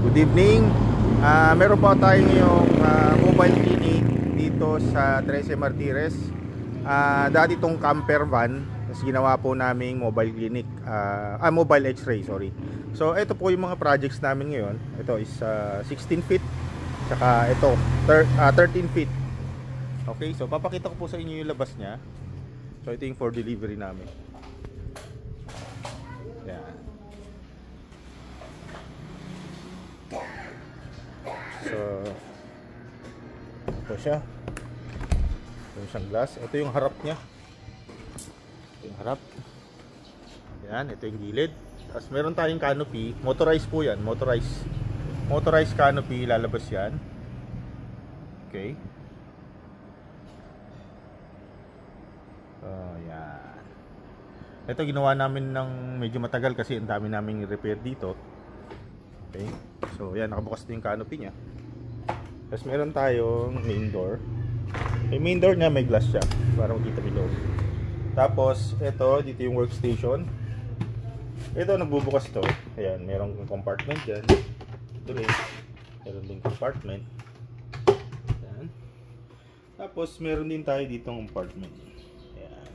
Good evening. Meron po tayo ngayong mobile clinic dito sa 13 Martires. Dati itong camper van, tapos ginawa po naming mobile clinic, mobile x-ray, sorry. So ito po yung mga projects namin ngayon. Ito is 16 feet, saka ito 13 feet. Okay, so papakita ko po sa inyo yung labas niya. So ito yung for delivery namin. Yan. So ito siya. Ito siyang glass. Ito yung harap niya. Ito yung harap. Yan, ito yung gilid. Tapos meron tayong canopy. Motorized po yan. Motorized canopy. Lalabas yan. Okay. Yan. Ito ginawa namin ng medyo matagal kasi ang dami naming repair dito. Okay. So yan, nakabukas din yung canopy niya. Tapos meron tayong main door. Yung main door niya may glass siya para makita below. Tapos ito, dito yung workstation. Ito nagbubukas to. Ayan, merong compartment dyan. Ito rin, meron din compartment. Ayan. Tapos meron din tayo ditong compartment. Ayan.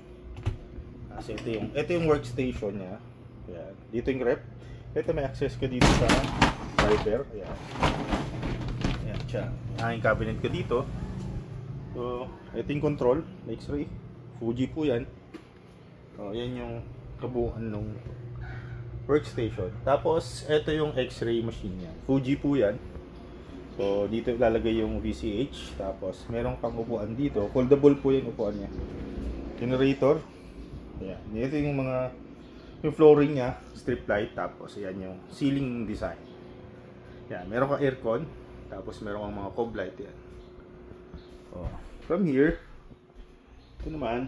Kasi ito yung workstation niya. Ayan. Dito yung rep. Ito may access ka dito sa driver. Ayan. Ayan siya. Ang cabinet ko dito. So, ito yung control, X-ray. Fuji po yan. So, yan yung kabuuan ng workstation. Tapos, ito yung X-ray machine niya. Fuji po yan. So, dito ilalagay yung VCH. Tapos, merong pang upuan dito. Foldable po yung upuan niya. Generator. Ayan. Ito yung yung flooring niya, strip light. Tapos, ayan yung ceiling design. Ayan. Meron ka aircon. Tapos, meron kang mga cob light yan. Oh, from here, ito naman,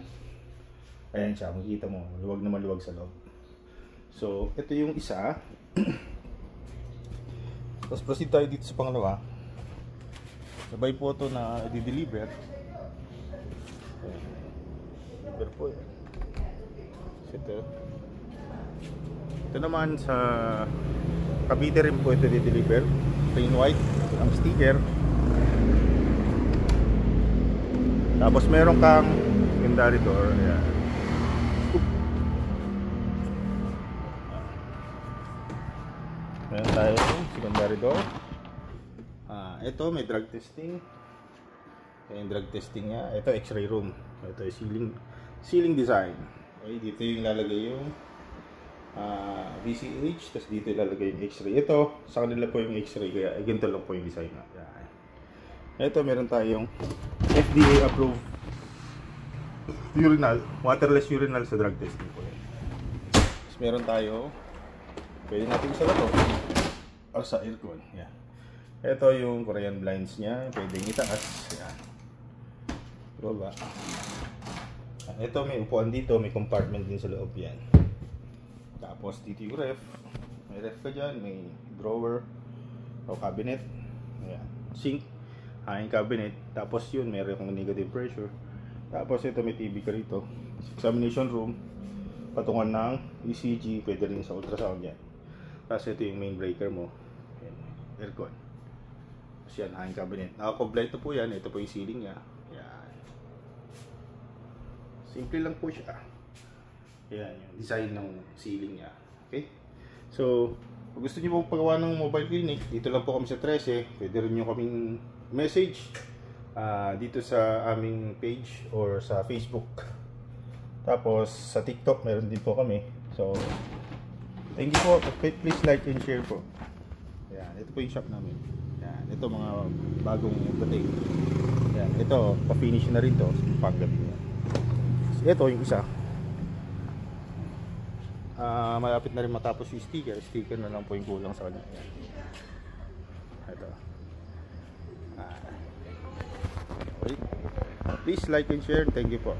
ayan siya, makikita mo, maluwag na maluwag sa loob. So, ito yung isa. Tapos proceed tayo dito sa pangalawa. Sabay po ito na i-deliver. Deliver po yan. Ito naman sa Cavite rin po ito i-deliver. Plain white, ang sticker. Tapos meron kang secondary door. Ayan. Meron tayo secondary door. Ito may drug testing. Ayan, drug testing nya. Ito x-ray room. Ito yung ceiling design. Okay, dito yung lalagay yung VCH. Tapos dito ilalagay yung x-ray. Ito sa kanila po yung x-ray. Kaya ganito lang po yung design na. Ayan. Ito meron tayong FDA approved urinal, waterless urinal sa drug testing po yan. Tapos meron tayo, pwede natin isa to or sa aircon. Yan. Ito yung Korean blinds nya, pwedeng itaas. Yan. Baba. Ito may upuan dito, may compartment din sa loob yan. Tapos dito yung ref. May ref ka dyan, may drawer o cabinet. Ayan. Sink. Hanging cabinet. Tapos yun, meron kang negative pressure. Tapos ito may TV ka rito. Examination room. Patungan ng ECG. Pwede rin sa ultrasound yan. Tapos ito yung main breaker mo. Ayan. Aircon. Tapos yan, hanging cabinet. Nakakoblight na po yan. Ito po yung ceiling nya. Ayan. Simple lang po siya. Ayan yung design ng ceiling nya. Okay? So, kung gusto niyo pong pagawa ng mobile clinic, dito lang po kami sa 13. Pwede rin nyo kaming message dito sa aming page or sa Facebook. Tapos sa TikTok meron din po kami. So thank you po. Please like and share po. Yan, ito po yung shop namin. Yan, ito mga bagong dating. Yan, ito pa-finish na rin to, panggabi niya. Ito yung isa. Malapit na rin matapos yung sticker. Sticker na lang po yung kulang sa kanya. Yan. Ito. Please like and share. Thank you po.